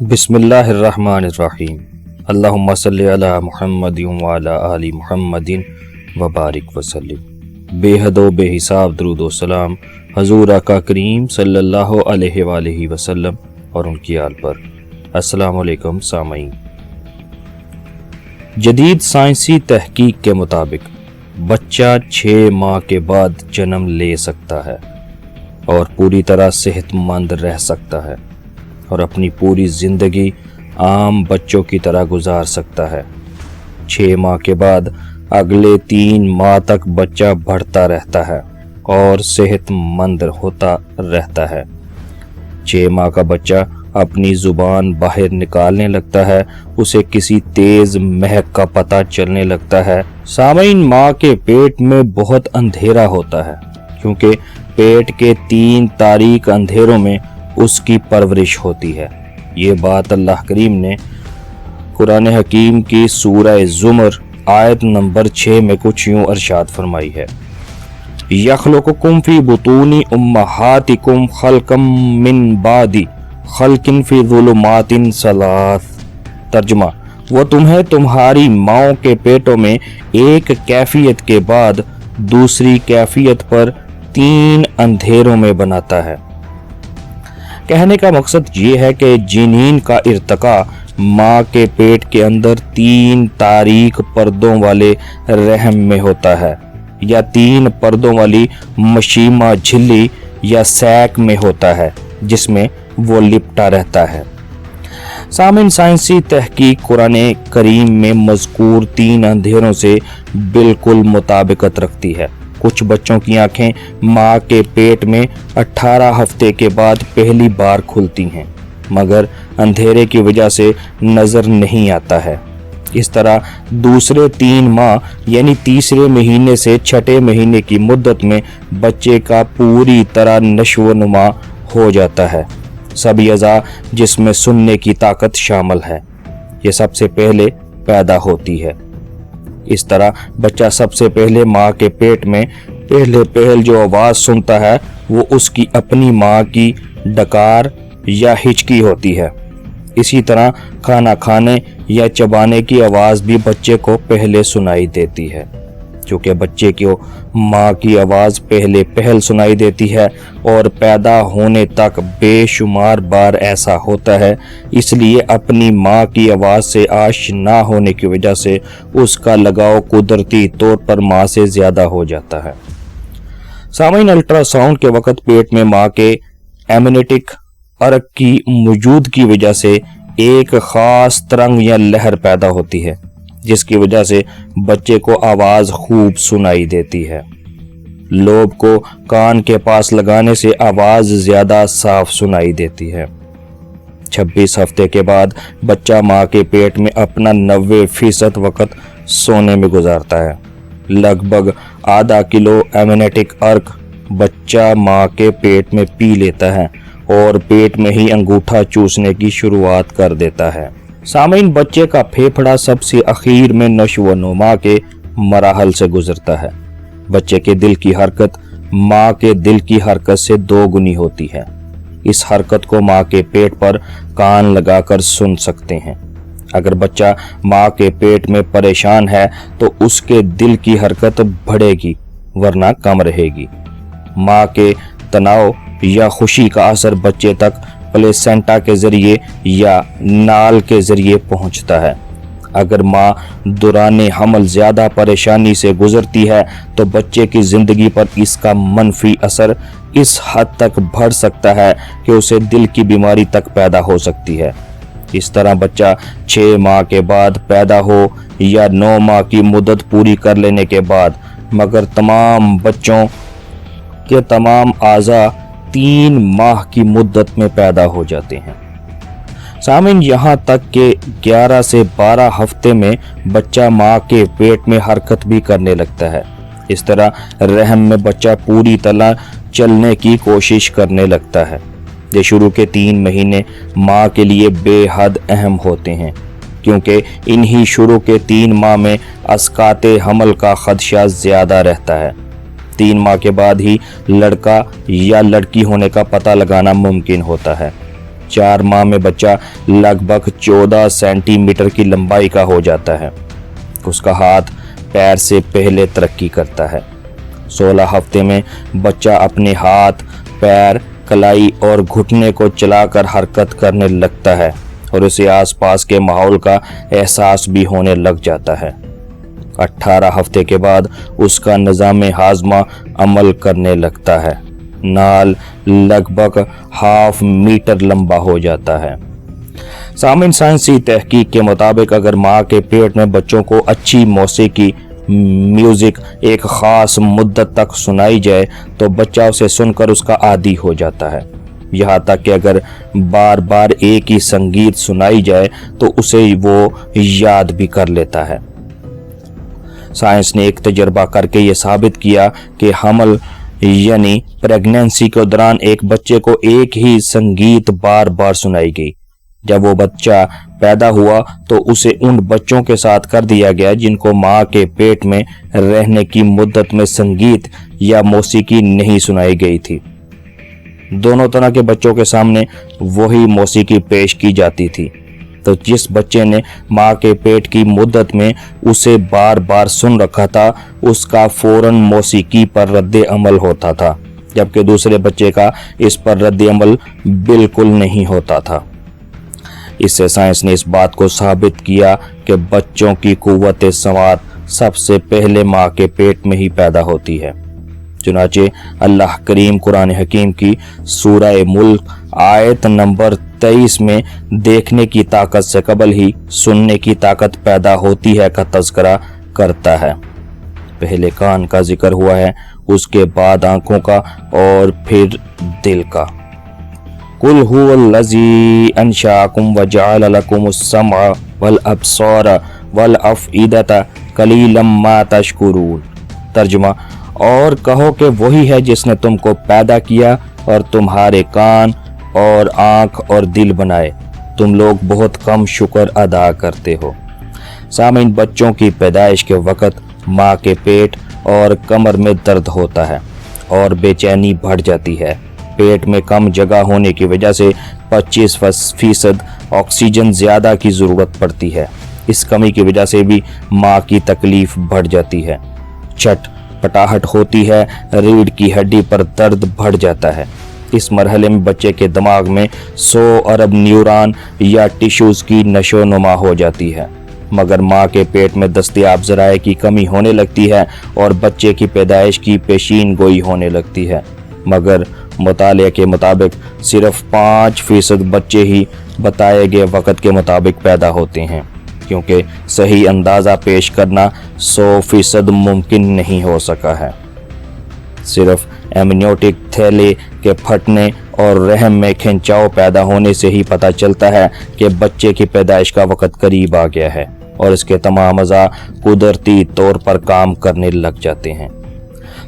بسم اللہ الرحمن الرحیم اللہم صلی علی محمد وعلی آل محمد وبارک وسلم۔ بے حد و بے حساب درود و سلام حضور آقا کریم صلی اللہ علیہ وآلہ وسلم اور ان کی آل پر۔ السلام علیکم سامعین۔ جدید سائنسی تحقیق کے مطابق بچہ 6 ماہ کے بعد جنم لے سکتا ہے اور پوری طرح صحت مند رہ سکتا ہے اور اپنی پوری زندگی عام بچوں کی طرح گزار سکتا ہے۔ 6 ماہ کے بعد اگلے 3 ماہ تک بچہ بڑھتا رہتا ہے اور صحت مند ہوتا رہتا ہے۔ 6 ماہ کا بچہ اپنی زبان باہر نکالنے لگتا ہے، اسے کسی تیز مہک کا پتہ چلنے لگتا ہے۔ سامعین، ماں کے پیٹ میں بہت اندھیرا ہوتا ہے کیونکہ پیٹ کے 3 تاریک اندھیروں میں اس کی پرورش ہوتی ہے۔ یہ بات اللہ کریم نے قرآن حکیم کی سورہ زمر آیت نمبر 6 میں کچھ یوں ارشاد فرمائی ہے: یخلقکم فی بطون امہاتکم خلقا من بعد خلق فی ظلمات ثلاث۔ ترجمہ: وہ تمہیں تمہاری ماؤں کے پیٹوں میں ایک کیفیت کے بعد دوسری کیفیت پر 3 اندھیروں میں بناتا ہے۔ کہنے کا مقصد یہ ہے کہ جنین کا ارتقاء ماں کے پیٹ کے اندر 3 تاریک پردوں والے رحم میں ہوتا ہے یا 3 پردوں والی مشیمہ جھلی یا سیک میں ہوتا ہے جس میں وہ لپٹا رہتا ہے۔ سامعین، سائنسی تحقیق قرآن کریم میں مذکور 3 اندھیروں سے بالکل مطابقت رکھتی ہے۔ کچھ بچوں کی آنکھیں ماں کے پیٹ میں 18 ہفتے کے بعد پہلی بار کھلتی ہیں مگر اندھیرے کی وجہ سے نظر نہیں آتا ہے۔ اس طرح دوسرے 3 ماہ یعنی تیسرے مہینے سے 6 مہینے کی مدت میں بچے کا پوری طرح نشو و نما ہو جاتا ہے۔ سبھی اعضاء جس میں سننے کی طاقت شامل ہے یہ سب سے پہلے پیدا ہوتی ہے۔ اس طرح بچہ سب سے پہلے ماں کے پیٹ میں پہل جو آواز سنتا ہے وہ اس کی اپنی ماں کی ڈکار یا ہچکی ہوتی ہے۔ اسی طرح کھانا کھانے یا چبانے کی آواز بھی بچے کو پہلے سنائی دیتی ہے۔ چونکہ بچے کو ماں کی آواز پہل سنائی دیتی ہے اور پیدا ہونے تک بے شمار بار ایسا ہوتا ہے، اس لیے اپنی ماں کی آواز سے آشنا ہونے کی وجہ سے اس کا لگاؤ قدرتی طور پر ماں سے زیادہ ہو جاتا ہے۔ سامعین، الٹرا ساؤنڈ کے وقت پیٹ میں ماں کے ایمنیٹک ارک کی موجود کی وجہ سے ایک خاص ترنگ یا لہر پیدا ہوتی ہے جس کی وجہ سے بچے کو آواز خوب سنائی دیتی ہے۔ لوب کو کان کے پاس لگانے سے آواز زیادہ صاف سنائی دیتی ہے۔ 26 ہفتے کے بعد بچہ ماں کے پیٹ میں اپنا 90% وقت سونے میں گزارتا ہے۔ لگ بھگ ½ کلو ایمنیٹک ارک بچہ ماں کے پیٹ میں پی لیتا ہے اور پیٹ میں ہی انگوٹھا چوسنے کی شروعات کر دیتا ہے۔ سامعین، بچے کا پھیپھڑا سب سے اخیر میں نشو و نما کے مراحل سے گزرتا ہے۔ بچے کے دل کی حرکت ماں کے دل کی حرکت سے 2 گنی ہوتی ہے۔ اس حرکت کو ماں کے پیٹ پر کان لگا کر سن سکتے ہیں۔ اگر بچہ ماں کے پیٹ میں پریشان ہے تو اس کے دل کی حرکت بڑھے گی ورنہ کم رہے گی۔ ماں کے تناؤ یا خوشی کا اثر بچے تک پلیسینٹا کے ذریعے یا نال کے ذریعے پہنچتا ہے۔ اگر ماں دوران حمل زیادہ پریشانی سے گزرتی ہے تو بچے کی زندگی پر اس کا منفی اثر اس حد تک بڑھ سکتا ہے کہ اسے دل کی بیماری تک پیدا ہو سکتی ہے۔ اس طرح بچہ 6 ماہ کے بعد پیدا ہو یا 9 ماہ کی مدت پوری کر لینے کے بعد مگر تمام بچوں کے تمام اعضاء 3 ماہ کی مدت میں پیدا ہو جاتے ہیں۔ سامعین، یہاں تک کہ 11 سے 12 ہفتے میں بچہ ماں کے پیٹ میں حرکت بھی کرنے لگتا ہے۔ اس طرح رحم میں بچہ پوری طرح چلنے کی کوشش کرنے لگتا ہے۔ یہ شروع کے 3 مہینے ماں کے لیے بے حد اہم ہوتے ہیں کیونکہ انہی شروع کے 3 ماہ میں اسقاط حمل کا خدشہ زیادہ رہتا ہے۔ 3 ماہ کے بعد ہی لڑکا یا لڑکی ہونے کا پتہ لگانا ممکن ہوتا ہے۔ 4 माह में बच्चा लगभग 14 सेंटीमीटर की लंबाई का हो जाता है। उसका हाथ पैर से पहले तरक्की करता है। 16 हफ्ते में बच्चा अपने हाथ, पैर, कलाई और घुटने को चलाकर हरकत करने लगता है और उसे आसपास के माहौल का एहसास भी होने लग जाता है। 18 हफ्ते के बाद उसका निज़ाम हाजमा अमल करने लगता है। नाल लगभग 1/2 मीटर लंबा हो जाता है। सामईन, साइंसी तहकीक के मुताबिक अगर माँ के पेट में बच्चों को अच्छी मौसीकी म्यूजिक एक ख़ास मुद्दत तक सुनाई जाए तो बच्चा उसे सुनकर उसका आदी हो जाता है। यहाँ तक कि अगर बार बार एक ही संगीत सुनाई जाए तो उसे वो याद भी कर लेता है। साइंस ने एक तजर्बा करके ये साबित किया कि हमल यानी प्रेगनेंसी के दौरान एक बच्चे को एक ही संगीत बार बार सुनाई गई। जब वो बच्चा पैदा हुआ तो उसे उन बच्चों के साथ कर दिया गया जिनको माँ के पेट में रहने की मुद्दत में संगीत या मौसीकी नहीं सुनाई गई थी। दोनों तरह के बच्चों के सामने वही मौसीकी पेश की जाती थी। तो जिस बच्चे ने माँ के पेट की मुद्दत में उसे बार बार सुन रखा था उसका फौरन मौसीकी पर रद्द अमल होता था, जबकि दूसरे बच्चे का इस पर रद्द अमल बिल्कुल नहीं होता था। इससे साइंस ने इस बात को साबित किया कि बच्चों की कुव्वत समात सबसे पहले माँ के पेट में ही पैदा होती है। चुनाचे अल्लाह करीम कुरान हकीम की सूरह मुल्क आयत नंबर 23 में देखने की ताकत से कबल ही सुनने की ताकत पैदा होती है का तज़किरा करता है। पहले कान का जिक्र हुआ है, उसके बाद आंखों का और फिर दिल का। कुल हुवल्लज़ी अंशाकुम व जअल लकुमुस्समअ वल अब्सार वल अफ़इदता कलीलन मा तशकुरून। तर्जुमा, और कहो कि वही है जिसने तुमको पैदा किया और तुम्हारे कान और आँख और दिल बनाए, तुम लोग बहुत कम शुक्र अदा करते हो। सामीन, बच्चों की पैदाइश के वक़्त माँ के पेट और कमर में दर्द होता है और बेचैनी बढ़ जाती है। पेट में कम जगह होने की वजह से 25% ऑक्सीजन ज़्यादा की ज़रूरत पड़ती है। इस कमी की वजह से भी माँ की तकलीफ़ बढ़ जाती है। छटपटाहट होती है, रीढ़ की हड्डी पर दर्द बढ़ जाता है। इस मरहले में बच्चे के दिमाग में 100 अरब न्यूरॉन या टिश्यूज़ की नशो नुमा हो जाती है, मगर माँ के पेट में दस्तयाब ज़राए की कमी होने लगती है और बच्चे की पैदाइश की पेशीन गोई होने लगती है। मगर मुताले के मुताबिक सिर्फ 5% बच्चे ही बताए गए वक़्त के मुताबिक पैदा होते हैं, क्योंकि सही अंदाज़ा पेश करना 100% मुमकिन नहीं हो सका है। सिर्फ एमनियोटिक थैले के फटने और रहम में खिंचाव पैदा होने से ही पता चलता है कि बच्चे की पैदाइश का वक़्त करीब आ गया है और इसके तमाम अज़ा कुदरती तौर पर काम करने लग जाते हैं।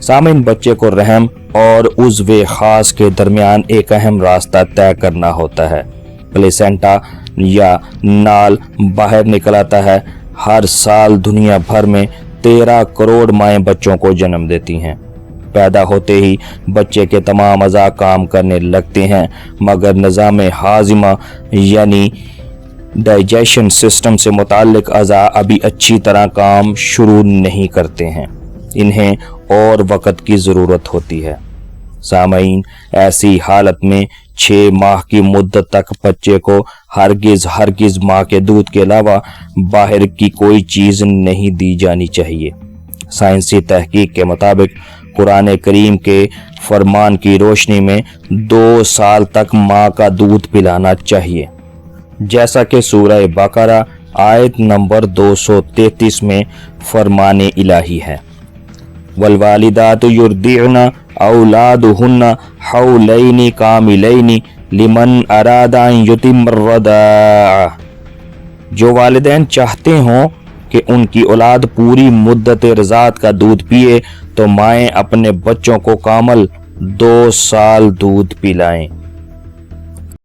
सामीन, बच्चे को रहम और उज़्वे ख़ास के दरमियान एक अहम रास्ता तय करना होता है। प्लेसेंटा या नाल बाहर निकल आता है। हर साल दुनिया भर में 13 करोड़ माएँ बच्चों को जन्म देती हैं। पैदा होते ही बच्चे के तमाम अज़ा काम करने लगते हैं, मगर निज़ाम हाज़िमा यानी डाइजेशन सिस्टम से मुताल्लिक अज़ा अभी अच्छी तरह काम शुरू नहीं करते हैं। इन्हें और वक़्त की ज़रूरत होती है। सामईन, ऐसी हालत में 6 माह की मुद्दत तक बच्चे को हरगिज़ माँ के दूध के अलावा बाहर की कोई चीज़ नहीं दी जानी चाहिए। साइंसी तहकीक के मुताबिक कुरान करीम के फरमान की रोशनी में 2 साल तक माँ का दूध पिलाना चाहिए, जैसा कि सूरह बकरा आयत नंबर 233 में फरमाने इलाही है। वलवालिदातु युर्दिअना औलादुहुन्ना हौलैनि कामिलैनि लिमन अरादा अन युतिम्मर रदाअ। जो वालिदैन चाहते हों कि उनकी औलाद पूरी मुद्दत रज़ात का दूध पिए तो माएँ अपने बच्चों को कामल 2 साल दूध पिलाएं।